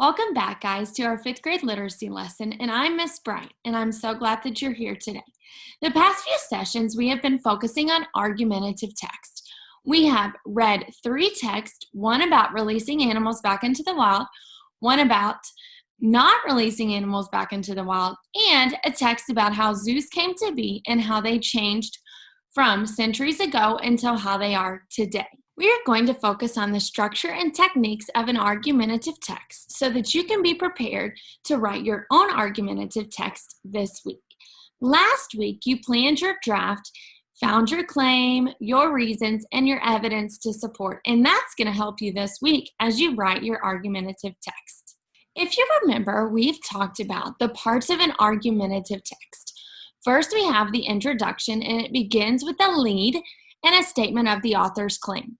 Welcome back, guys, to our fifth grade literacy lesson, and I'm Miss Bright, and I'm so glad that you're here today. The past few sessions, we have been focusing on argumentative text. We have read 3 texts, one about releasing animals back into the wild, one about not releasing animals back into the wild, and a text about how zoos came to be and how they changed from centuries ago until how they are today. We are going to focus on the structure and techniques of an argumentative text so that you can be prepared to write your own argumentative text this week. Last week, you planned your draft, found your claim, your reasons, and your evidence to support, and that's going to help you this week as you write your argumentative text. If you remember, we've talked about the parts of an argumentative text. First, we have the introduction, and it begins with a lead and a statement of the author's claim.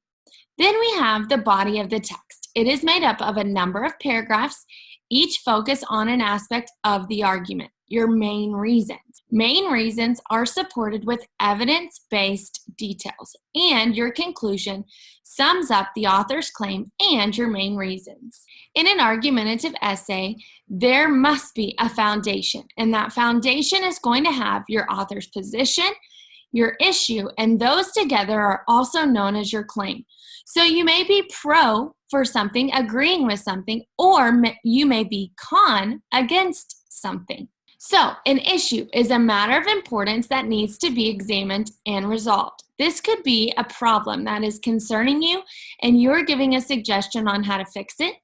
Then we have the body of the text. It is made up of a number of paragraphs, each focus on an aspect of the argument, your main reasons. Main reasons are supported with evidence-based details, and your conclusion sums up the author's claim and your main reasons. In an argumentative essay, there must be a foundation, and that foundation is going to have your author's position, your issue, and those together are also known as your claim. So you may be pro for something, agreeing with something, or you may be con against something. So an issue is a matter of importance that needs to be examined and resolved. This could be a problem that is concerning you, and you're giving a suggestion on how to fix it.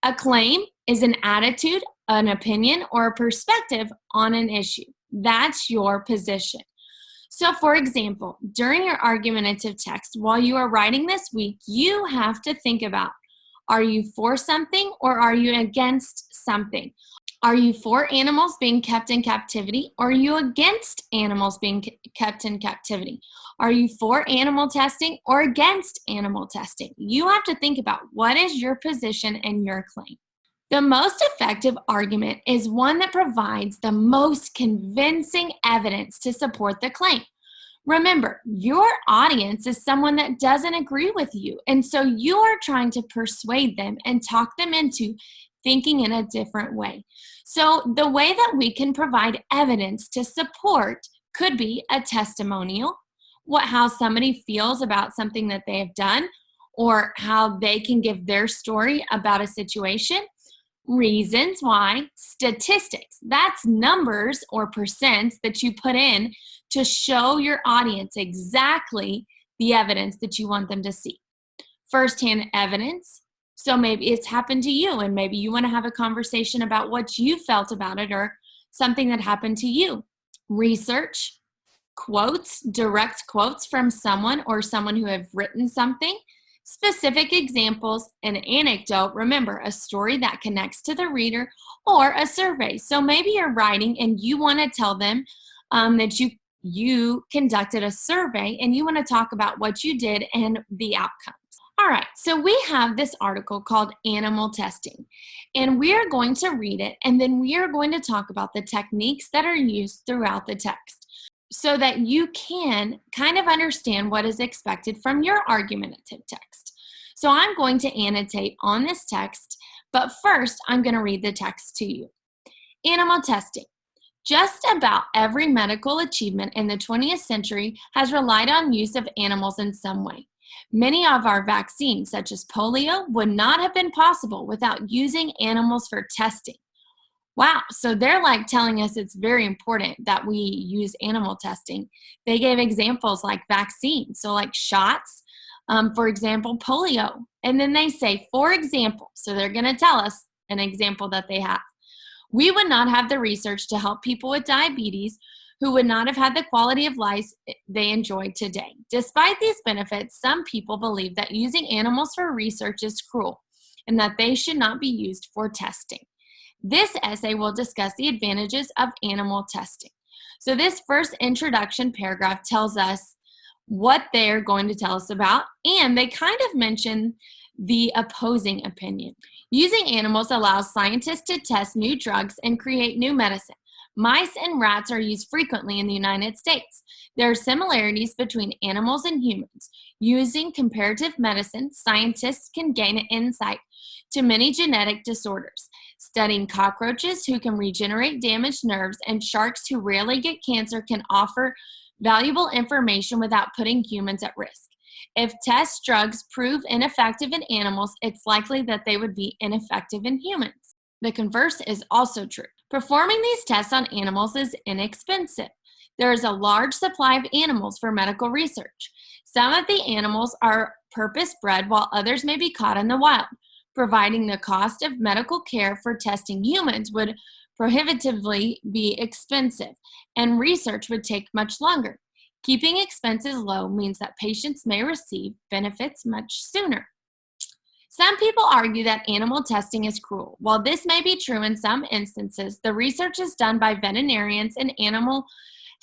A claim is an attitude, an opinion, or a perspective on an issue. That's your position. So, for example, during your argumentative text, while you are writing this week, you have to think about, are you for something or are you against something? Are you for animals being kept in captivity or are you against animals being kept in captivity? Are you for animal testing or against animal testing? You have to think about what is your position and your claim. The most effective argument is one that provides the most convincing evidence to support the claim. Remember, your audience is someone that doesn't agree with you, and so you are trying to persuade them and talk them into thinking in a different way. So the way that we can provide evidence to support could be a testimonial, how somebody feels about something that they have done, or how they can give their story about a situation. Reasons why, statistics, that's numbers or percents that you put in to show your audience exactly the evidence that you want them to see. Firsthand evidence, so maybe it's happened to you and maybe you want to have a conversation about what you felt about it or something that happened to you. Research, quotes, direct quotes from someone or someone who have written something. Specific examples, an anecdote, remember, a story that connects to the reader, or a survey. So maybe you're writing and you want to tell them that you conducted a survey and you want to talk about what you did and the outcomes. All right, so we have this article called Animal Testing, and we are going to read it, and then we are going to talk about the techniques that are used throughout the text, so that you can kind of understand what is expected from your argumentative text. So I'm going to annotate on this text, but first I'm going to read the text to you. Animal testing. Just about every medical achievement in the 20th century has relied on use of animals in some way. Many of our vaccines, such as polio, would not have been possible without using animals for testing. Wow, so they're like telling us it's very important that we use animal testing. They gave examples like vaccines, so like shots, for example, polio. And then they say, for example, so they're going to tell us an example that they have. We would not have the research to help people with diabetes who would not have had the quality of life they enjoy today. Despite these benefits, some people believe that using animals for research is cruel and that they should not be used for testing. This essay will discuss the advantages of animal testing. So this first introduction paragraph tells us what they're going to tell us about, and they kind of mention the opposing opinion. Using animals allows scientists to test new drugs and create new medicine. Mice and rats are used frequently in the United States. There are similarities between animals and humans. Using comparative medicine, scientists can gain an insight to many genetic disorders. Studying cockroaches who can regenerate damaged nerves and sharks who rarely get cancer can offer valuable information without putting humans at risk. If test drugs prove ineffective in animals, it's likely that they would be ineffective in humans. The converse is also true. Performing these tests on animals is inexpensive. There is a large supply of animals for medical research. Some of the animals are purpose-bred, while others may be caught in the wild. Providing the cost of medical care for testing humans would prohibitively be expensive, and research would take much longer. Keeping expenses low means that patients may receive benefits much sooner. Some people argue that animal testing is cruel. While this may be true in some instances, the research is done by veterinarians and animal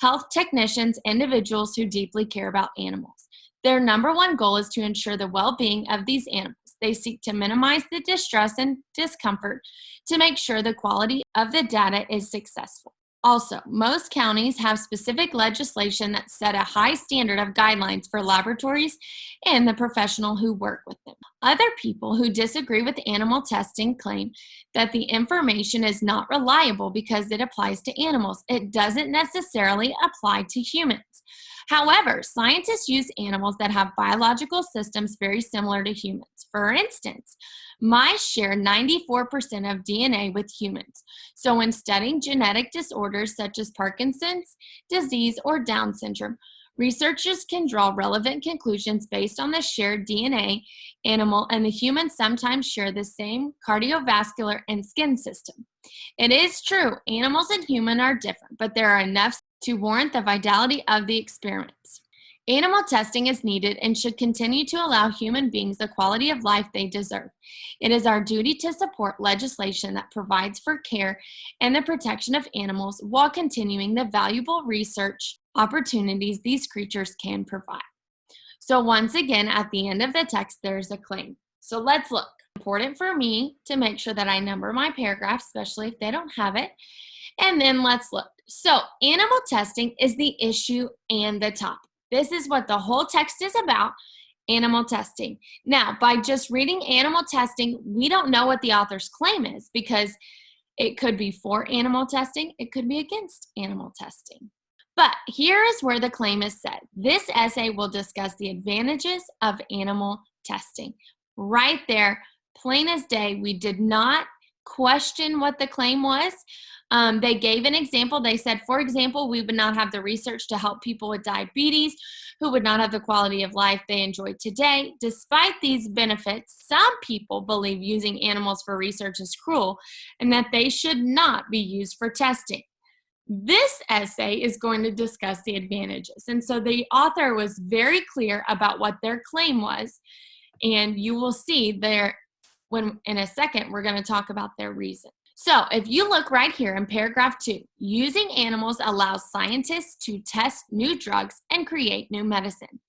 health technicians, individuals who deeply care about animals. Their number one goal is to ensure the well-being of these animals. They seek to minimize the distress and discomfort to make sure the quality of the data is successful. Also, most counties have specific legislation that set a high standard of guidelines for laboratories and the professional who work with them. Other people who disagree with animal testing claim that the information is not reliable because it applies to animals. It doesn't necessarily apply to humans. However, scientists use animals that have biological systems very similar to humans. For instance, mice share 94% of DNA with humans. So when studying genetic disorders such as Parkinson's disease or Down syndrome, researchers can draw relevant conclusions based on the shared DNA. Animal and the human sometimes share the same cardiovascular and skin system. It is true, animals and humans are different, but there are enough to warrant the vitality of the experiments. Animal testing is needed and should continue to allow human beings the quality of life they deserve. It is our duty to support legislation that provides for care and the protection of animals while continuing the valuable research opportunities these creatures can provide. So once again, at the end of the text, there's a claim. So let's look. Important for me to make sure that I number my paragraphs, especially if they don't have it. And then let's look. So animal testing is the issue and the topic. This is what the whole text is about, animal testing. Now, by just reading animal testing, we don't know what the author's claim is because it could be for animal testing, it could be against animal testing. But here is where the claim is said. This essay will discuss the advantages of animal testing. Right there, plain as day, we did not question what the claim was. They gave an example. They said, for example, we would not have the research to help people with diabetes who would not have the quality of life they enjoy today. Despite these benefits, some people believe using animals for research is cruel and that they should not be used for testing. This essay is going to discuss the advantages. And so the author was very clear about what their claim was. And you will see there, when in a second, we're going to talk about their reason. So if you look right here in paragraph 2, using animals allows scientists to test new drugs and create new medicine.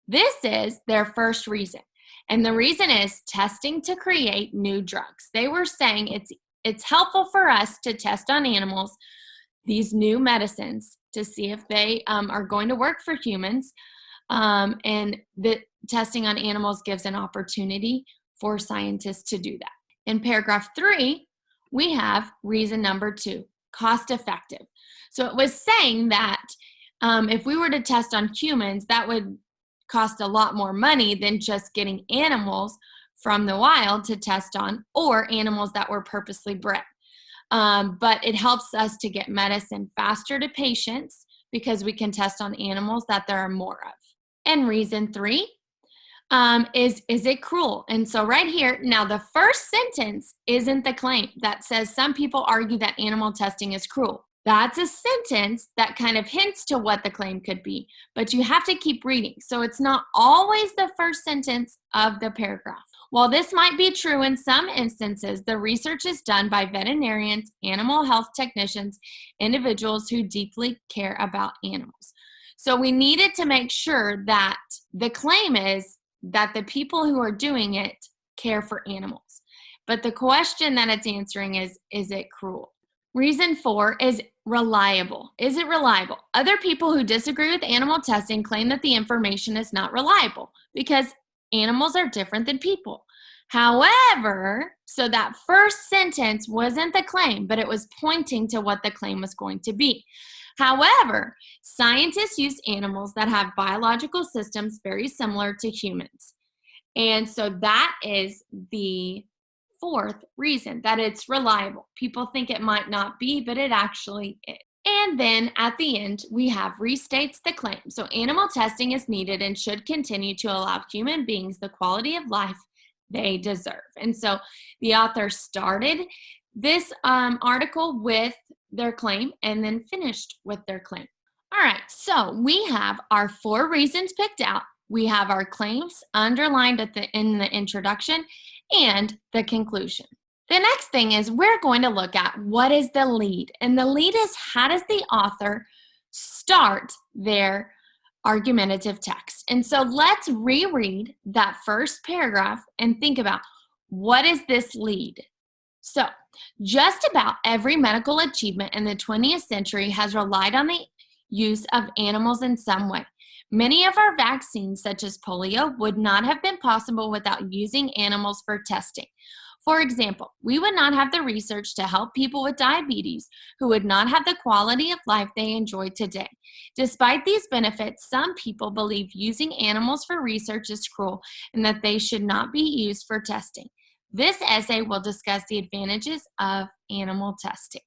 This is their first reason. And the reason is testing to create new drugs. They were saying it's helpful for us to test on animals these new medicines to see if they are going to work for humans. And the testing on animals gives an opportunity for scientists to do that. In paragraph 3, we have reason number 2, cost effective. So it was saying that if we were to test on humans, that would cost a lot more money than just getting animals from the wild to test on, or animals that were purposely bred. But it helps us to get medicine faster to patients because we can test on animals that there are more of. And reason 3, is it cruel? And so right here, now the first sentence isn't the claim that says some people argue that animal testing is cruel. That's a sentence that kind of hints to what the claim could be, but you have to keep reading. So it's not always the first sentence of the paragraph. While this might be true in some instances, the research is done by veterinarians, animal health technicians, individuals who deeply care about animals. So we needed to make sure that the claim is that the people who are doing it care for animals. But the question that it's answering is it cruel? Reason 4 is reliable. Is it reliable? Other people who disagree with animal testing claim that the information is not reliable because animals are different than people. However, so that first sentence wasn't the claim, but it was pointing to what the claim was going to be. However, scientists use animals that have biological systems very similar to humans. And so that is the fourth reason, that it's reliable. People think it might not be, but it actually is. And then at the end, we have restates the claim. So animal testing is needed and should continue to allow human beings the quality of life they deserve. And so the author started this article with their claim and then finished with their claim. All right, so we have our 4 reasons picked out. We have our claims underlined in the introduction and the conclusion. The next thing is we're going to look at what is the lead. And the lead is, how does the author start their argumentative text? And so let's reread that first paragraph and think about, what is this lead? So just about every medical achievement in the 20th century has relied on the use of animals in some way. Many of our vaccines, such as polio, would not have been possible without using animals for testing. For example, we would not have the research to help people with diabetes who would not have the quality of life they enjoy today. Despite these benefits, some people believe using animals for research is cruel and that they should not be used for testing. This essay will discuss the advantages of animal testing.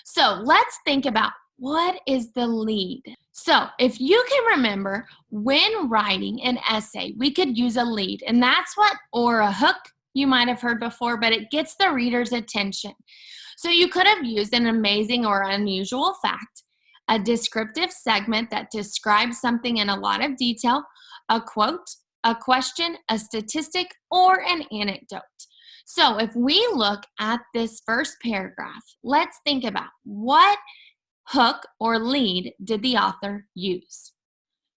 So let's think about, what is the lead? So if you can remember, when writing an essay, we could use a lead, and that's what, or a hook, you might have heard before, but it gets the reader's attention. So you could have used an amazing or unusual fact, a descriptive segment that describes something in a lot of detail, a quote, a question, a statistic, or an anecdote. So if we look at this first paragraph, let's think about, what hook or lead did the author use?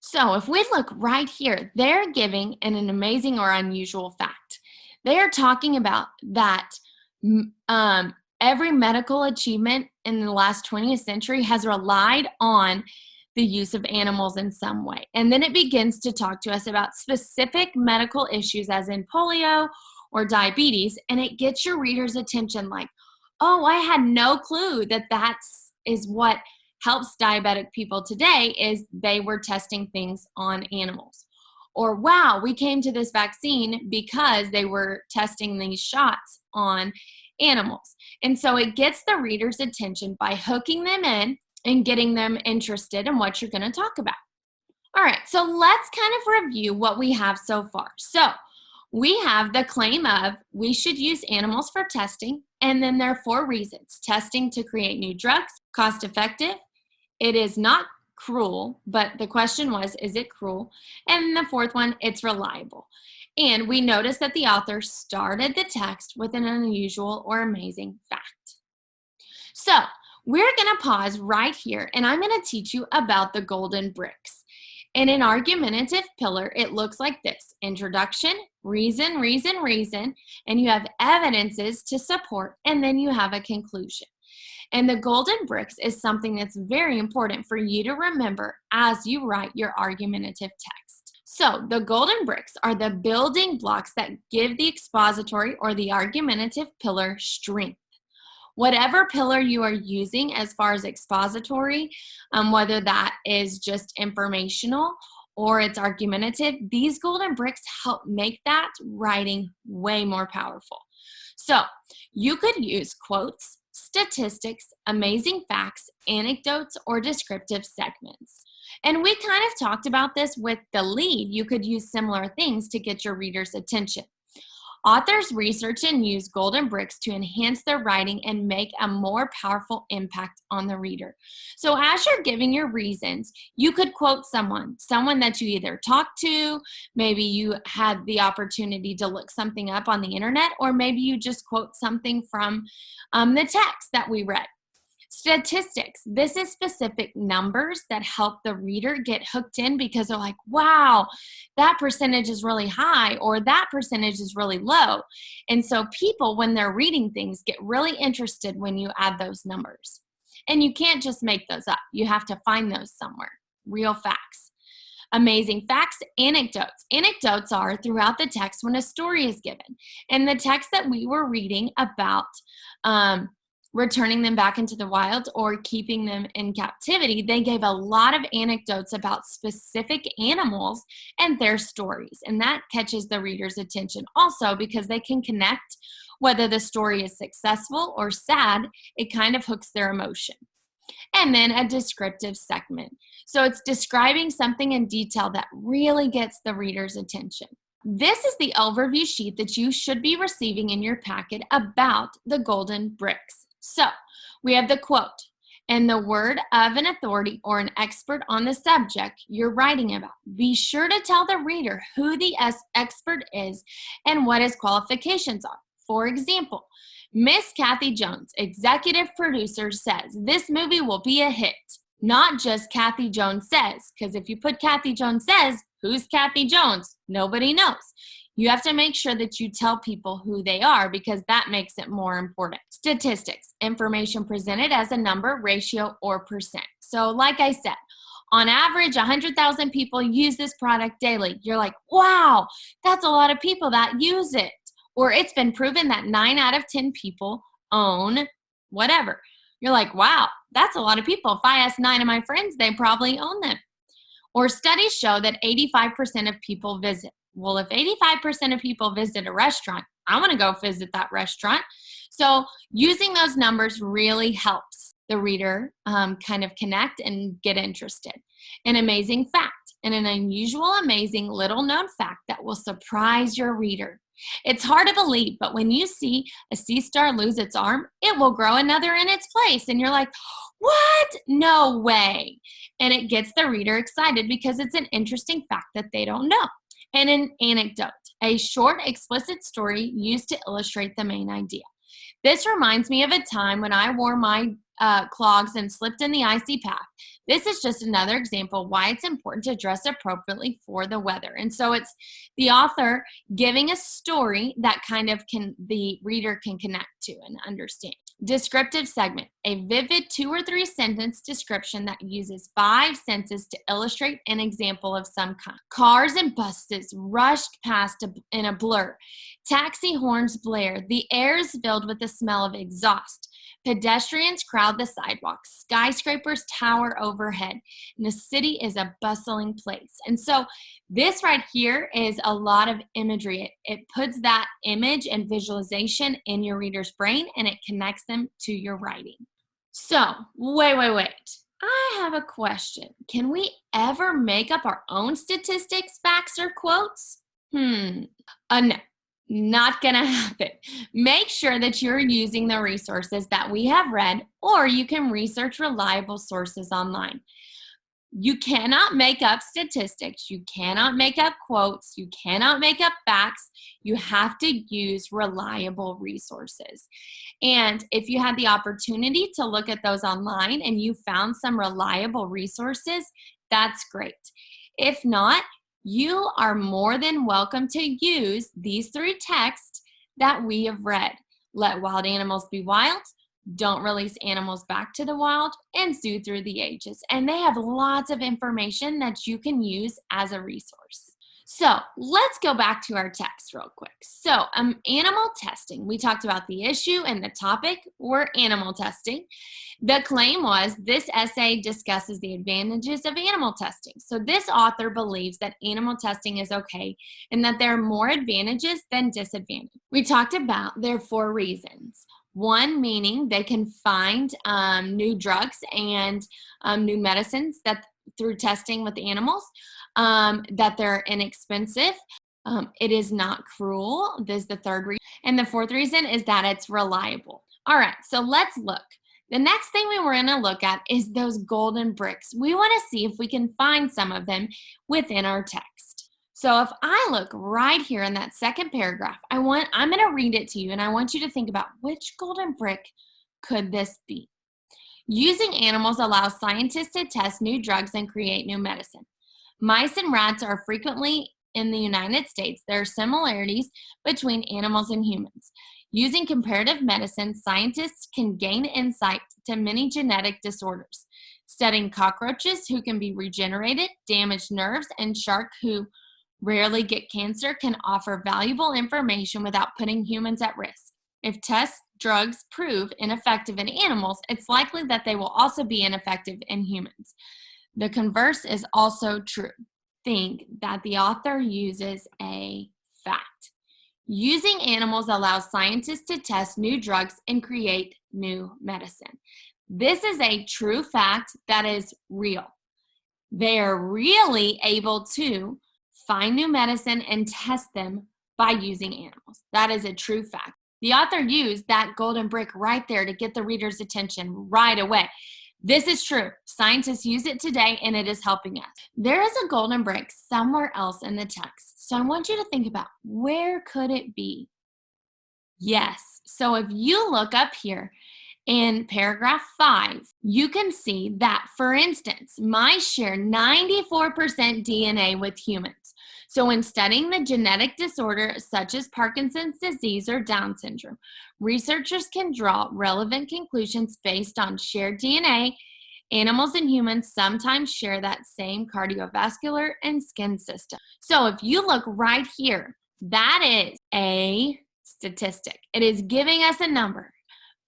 So if we look right here, they're giving an amazing or unusual fact. They are talking about that every medical achievement in the last 20th century has relied on the use of animals in some way. And then it begins to talk to us about specific medical issues, as in polio or diabetes, and it gets your reader's attention, like, oh, I had no clue that is what helps diabetic people today, is they were testing things on animals. Or, wow, we came to this vaccine because they were testing these shots on animals. And so it gets the reader's attention by hooking them in and getting them interested in what you're going to talk about. All right, so let's kind of review what we have so far. So we have the claim of, we should use animals for testing, and then there are 4 reasons. Testing to create new drugs, cost effective, it is not cruel, but the question was, is it cruel? And the 4th one, it's reliable. And we notice that the author started the text with an unusual or amazing fact. So we're going to pause right here, and I'm going to teach you about the golden bricks. In an argumentative pillar, it looks like this: introduction, reason, reason, reason, and you have evidences to support, and then you have a conclusion. And the golden bricks is something that's very important for you to remember as you write your argumentative text. So the golden bricks are the building blocks that give the expository or the argumentative pillar strength. Whatever pillar you are using as far as expository, whether that is just informational or it's argumentative, these golden bricks help make that writing way more powerful. So you could use quotes, statistics, amazing facts, anecdotes, or descriptive segments. And we kind of talked about this with the lead. You could use similar things to get your reader's attention. Authors research and use golden bricks to enhance their writing and make a more powerful impact on the reader. So as you're giving your reasons, you could quote someone that you either talked to, maybe you had the opportunity to look something up on the internet, or maybe you just quote something from the text that we read. Statistics, this is specific numbers that help the reader get hooked in because they're like, wow, that percentage is really high or that percentage is really low. And so people, when they're reading things, get really interested when you add those numbers. And you can't just make those up. You have to find those somewhere, real facts. Amazing facts, anecdotes. Anecdotes are throughout the text when a story is given. In the text that we were reading about returning them back into the wild or keeping them in captivity, they gave a lot of anecdotes about specific animals and their stories. And that catches the reader's attention also because they can connect whether the story is successful or sad. It kind of hooks their emotion. And then a descriptive segment. So it's describing something in detail that really gets the reader's attention. This is the overview sheet that you should be receiving in your packet about the golden bricks. So we have the quote and the word of an authority or an expert on the subject you're writing about. Be sure to tell the reader who the expert is and what his qualifications are. For example, Miss Kathy Jones, executive producer, says this movie will be a hit. Not just Kathy Jones says, because if you put Kathy Jones says, who's Kathy Jones? Nobody knows. You have to make sure that you tell people who they are because that makes it more important. Statistics, information presented as a number, ratio, or percent. So like I said, on average, 100,000 people use this product daily. You're like, wow, that's a lot of people that use it. Or it's been proven that 9 out of 10 people own whatever. You're like, wow, that's a lot of people. If I ask 9 of my friends, they probably own them. Or studies show that 85% of people visit. Well, if 85% of people visit a restaurant, I want to go visit that restaurant. So using those numbers really helps the reader kind of connect and get interested. An amazing fact, and an unusual, amazing little known fact that will surprise your reader. It's hard to believe, but when you see a sea star lose its arm, it will grow another in its place. And you're like, what? No way. And it gets the reader excited because it's an interesting fact that they don't know. And an anecdote, a short, explicit story used to illustrate the main idea. This reminds me of a time when I wore my clogs and slipped in the icy path. This is just another example why it's important to dress appropriately for the weather. And so it's the author giving a story that kind of the reader can connect to and understand. Descriptive segment, a vivid 2 or 3 sentence description that uses 5 sentences to illustrate an example of some kind. Cars and buses rushed past in a blur. Taxi horns blare. The air is filled with the smell of exhaust. Pedestrians crowd the sidewalks. Skyscrapers tower overhead. And the city is a bustling place. And so this right here is a lot of imagery. It puts that image and visualization in your reader's brain and it connects them to your writing. So, wait. I have a question. Can we ever make up our own statistics, facts, or quotes? No. Not gonna happen. Make sure that you're using the resources that we have read, or you can research reliable sources online. You cannot make up statistics. You cannot make up quotes. You cannot make up facts. You have to use reliable resources. And if you had the opportunity to look at those online and you found some reliable resources, that's great. If not, you are more than welcome to use these 3 texts that we have read. Let Wild Animals Be Wild, Don't Release Animals Back to the Wild, and Zoo Through the Ages. And they have lots of information that you can use as a resource. So let's go back to our text real quick. So animal testing, we talked about the issue and the topic were animal testing. The claim was this essay discusses the advantages of animal testing. So this author believes that animal testing is okay and that there are more advantages than disadvantages. We talked about there are 4 reasons. 1, meaning they can find new drugs and new medicines that through testing with animals, that they're inexpensive. It is not cruel. This is the 3rd reason. And the 4th reason is that it's reliable. All right, so let's look. The next thing we were going to look at is those golden bricks. We want to see if we can find some of them within our text. So if I look right here in that 2nd paragraph, I'm going to read it to you, and I want you to think about which golden brick could this be? Using animals allows scientists to test new drugs and create new medicine. Mice and rats are frequently in the United States. There are similarities between animals and humans. Using comparative medicine, scientists can gain insight to many genetic disorders. Studying cockroaches who can be regenerated, damaged nerves, and sharks who rarely get cancer can offer valuable information without putting humans at risk. If test drugs prove ineffective in animals, it's likely that they will also be ineffective in humans. The converse is also true. Think that the author uses a fact. Using animals allows scientists to test new drugs and create new medicine. This is a true fact that is real. They are really able to find new medicine and test them by using animals. That is a true fact. The author used that golden brick right there to get the reader's attention right away. This is true. Scientists use it today, and it is helping us. There is a golden brick somewhere else in the text. So I want you to think about, where could it be? Yes. So if you look up here in paragraph 5, you can see that, for instance, mice share 94% DNA with humans. So when studying the genetic disorder such as Parkinson's disease or Down syndrome, researchers can draw relevant conclusions based on shared DNA. Animals and humans sometimes share that same cardiovascular and skin system. So if you look right here, that is a statistic. It is giving us a number.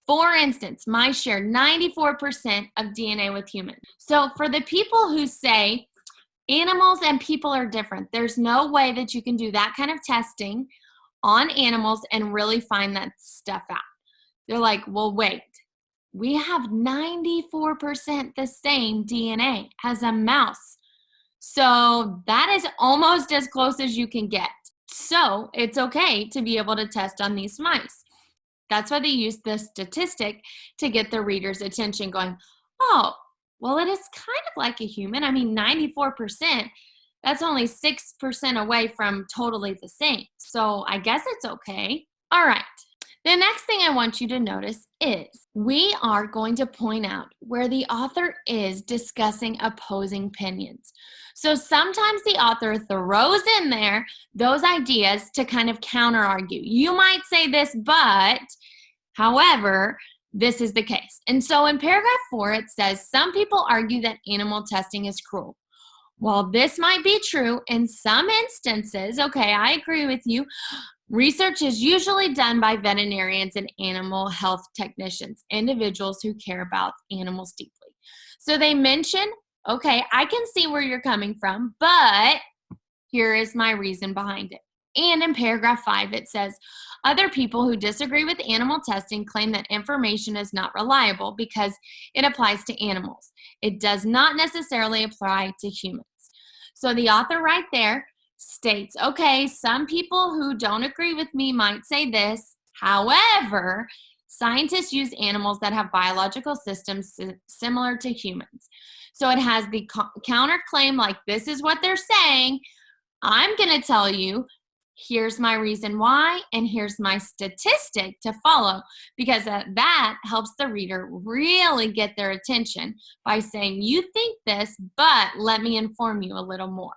For instance, mice share 94% of DNA with humans. So for the people who say animals and people are different, there's no way that you can do that kind of testing on animals and really find that stuff out. They're like, well, wait, we have 94% the same DNA as a mouse. So that is almost as close as you can get. So it's okay to be able to test on these mice. That's why they use this statistic to get the reader's attention, going, oh, well, it is kind of like a human. I mean, 94%, that's only 6% away from totally the same. So I guess it's okay. All right. The next thing I want you to notice is we are going to point out where the author is discussing opposing opinions. So sometimes the author throws in there those ideas to kind of counter argue. You might say this, but however, this is the case. And so in paragraph 4, it says, some people argue that animal testing is cruel. While this might be true in some instances, okay, I agree with you, research is usually done by veterinarians and animal health technicians, individuals who care about animals deeply. So they mention, okay, I can see where you're coming from, but here is my reason behind it. And in paragraph 5, it says, other people who disagree with animal testing claim that information is not reliable because it applies to animals. It does not necessarily apply to humans. So the author right there states, okay, some people who don't agree with me might say this. However, scientists use animals that have biological systems similar to humans. So it has the counterclaim, like this is what they're saying. I'm going to tell you, here's my reason why, and here's my statistic to follow, because that helps the reader really get their attention by saying, you think this, but let me inform you a little more.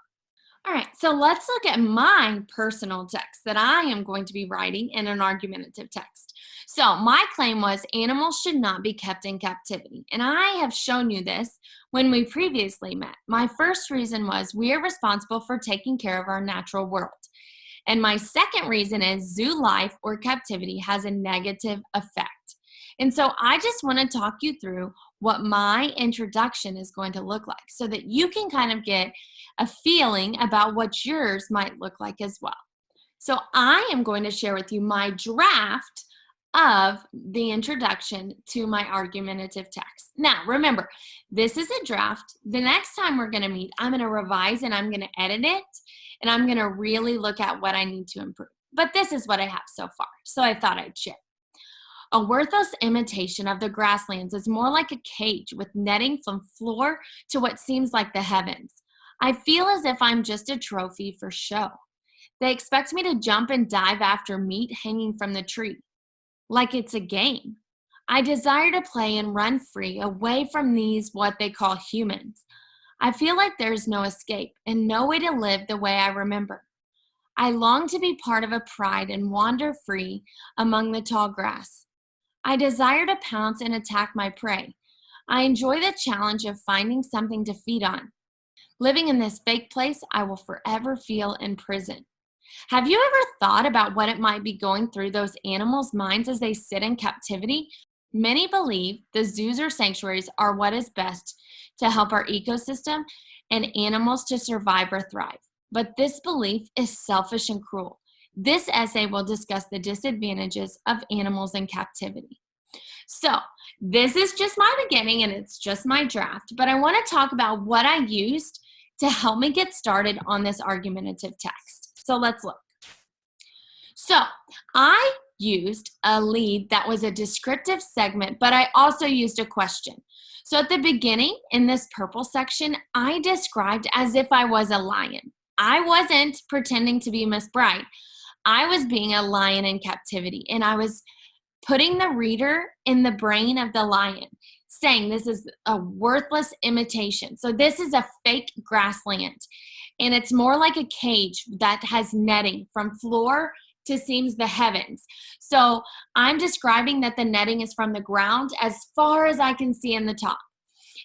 All right, so let's look at my personal text that I am going to be writing in an argumentative text. So my claim was animals should not be kept in captivity. And I have shown you this when we previously met. My first reason was we are responsible for taking care of our natural world. And my second reason is zoo life or captivity has a negative effect. And so I just want to talk you through what my introduction is going to look like so that you can kind of get a feeling about what yours might look like as well. So I am going to share with you my draft of the introduction to my argumentative text. Now, remember, this is a draft. The next time we're going to meet, I'm going to revise and I'm going to edit it, and I'm going to really look at what I need to improve. But this is what I have so far, so I thought I'd share. A worthless imitation of the grasslands is more like a cage with netting from floor to what seems like the heavens. I feel as if I'm just a trophy for show. They expect me to jump and dive after meat hanging from the tree, like it's a game. I desire to play and run free away from these what they call humans. I feel like there's no escape and no way to live the way I remember. I long to be part of a pride and wander free among the tall grass. I desire to pounce and attack my prey. I enjoy the challenge of finding something to feed on. Living in this fake place, I will forever feel in prison. Have you ever thought about what it might be going through those animals' minds as they sit in captivity? Many believe the zoos or sanctuaries are what is best to help our ecosystem and animals to survive or thrive. But this belief is selfish and cruel. This essay will discuss the disadvantages of animals in captivity. So, this is just my beginning and it's just my draft, but I want to talk about what I used to help me get started on this argumentative text. So, let's look. So, I used a lead that was a descriptive segment, but I also used a question. So, at the beginning in this purple section, I described as if I was a lion. I wasn't pretending to be Miss Bright. I was being a lion in captivity, and I was putting the reader in the brain of the lion, saying this is a worthless imitation. So this is a fake grassland, and it's more like a cage that has netting from floor to seems the heavens. So I'm describing that the netting is from the ground as far as I can see in the top.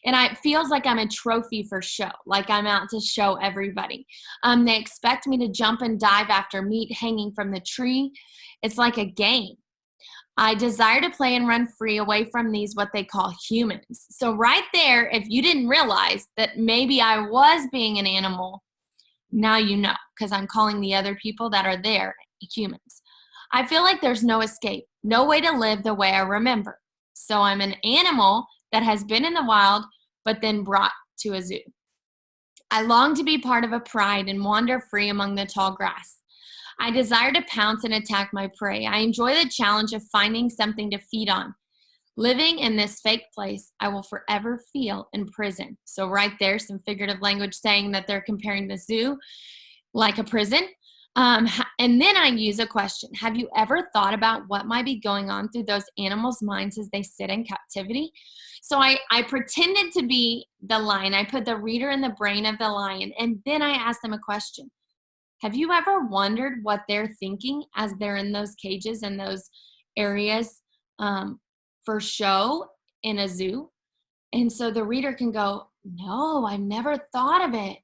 And it feels like I'm a trophy for show, like I'm out to show everybody. They expect me to jump and dive after meat hanging from the tree. It's like a game. I desire to play and run free away from these, what they call humans. So right there, if you didn't realize that maybe I was being an animal, now you know, because I'm calling the other people that are there humans. I feel like there's no escape, no way to live the way I remember. So I'm an animal that has been in the wild, but then brought to a zoo. I long to be part of a pride and wander free among the tall grass. I desire to pounce and attack my prey. I enjoy the challenge of finding something to feed on. Living in this fake place, I will forever feel in prison. So right there, some figurative language saying that they're comparing the zoo like a prison. And then I use a question. Have you ever thought about what might be going on through those animals' minds as they sit in captivity? So I pretended to be the lion. I put the reader in the brain of the lion, and then I asked them a question. Have you ever wondered what they're thinking as they're in those cages and those areas for show in a zoo? And so the reader can go, no, I've never thought of it.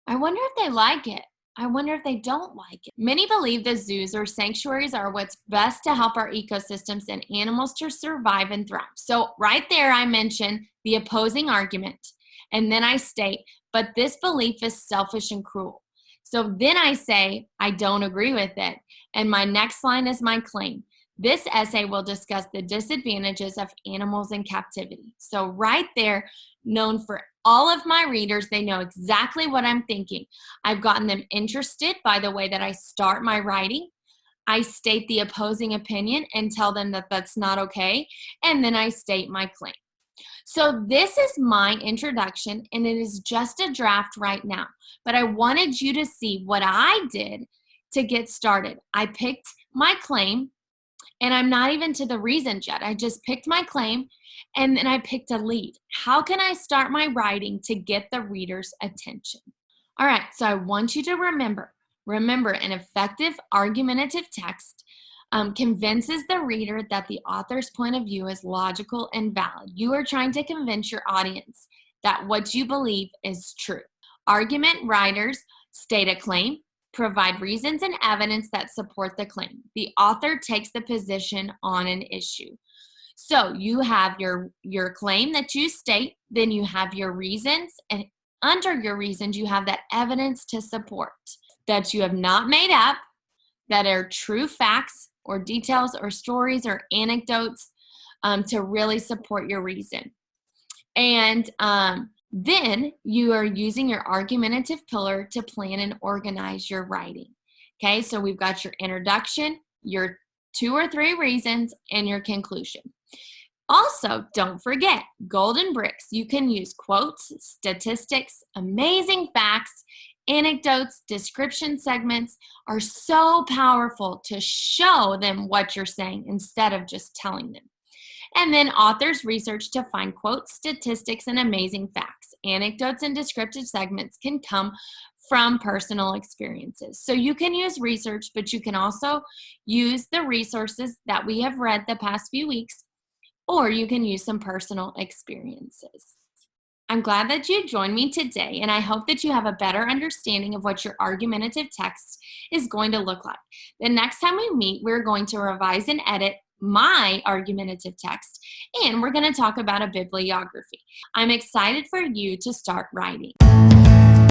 I wonder if they like it. I wonder if they don't like it. Many believe the zoos or sanctuaries are what's best to help our ecosystems and animals to survive and thrive. So right there, I mention the opposing argument. And then I state, but this belief is selfish and cruel. So then I say, I don't agree with it. And my next line is my claim. This essay will discuss the disadvantages of animals in captivity. So right there, known for all of my readers, they know exactly what I'm thinking. I've gotten them interested by the way that I start my writing. I state the opposing opinion and tell them that that's not okay. And then I state my claim. So this is my introduction, and it is just a draft right now. But I wanted you to see what I did to get started. I picked my claim, and I'm not even to the reasons yet. I just picked my claim, and then I picked a lead. How can I start my writing to get the reader's attention? All right, so I want you to remember an effective argumentative text convinces the reader that the author's point of view is logical and valid. You are trying to convince your audience that what you believe is true. Argument writers state a claim, provide reasons and evidence that support the claim. The author takes the position on an issue. So you have your claim that you state, then you have your reasons, and under your reasons, you have that evidence to support that you have not made up, that are true facts or details or stories or anecdotes to really support your reason. And then you are using your argumentative pillar to plan and organize your writing. Okay, so we've got your introduction, your 2 or 3 reasons, and your conclusion. Also, don't forget, golden bricks. You can use quotes, statistics, amazing facts, anecdotes, description segments are so powerful to show them what you're saying instead of just telling them. And then authors research to find quotes, statistics, and amazing facts. Anecdotes and descriptive segments can come from personal experiences. So you can use research, but you can also use the resources that we have read the past few weeks or you can use some personal experiences. I'm glad that you joined me today, and I hope that you have a better understanding of what your argumentative text is going to look like. The next time we meet, we're going to revise and edit my argumentative text, and we're going to talk about a bibliography. I'm excited for you to start writing.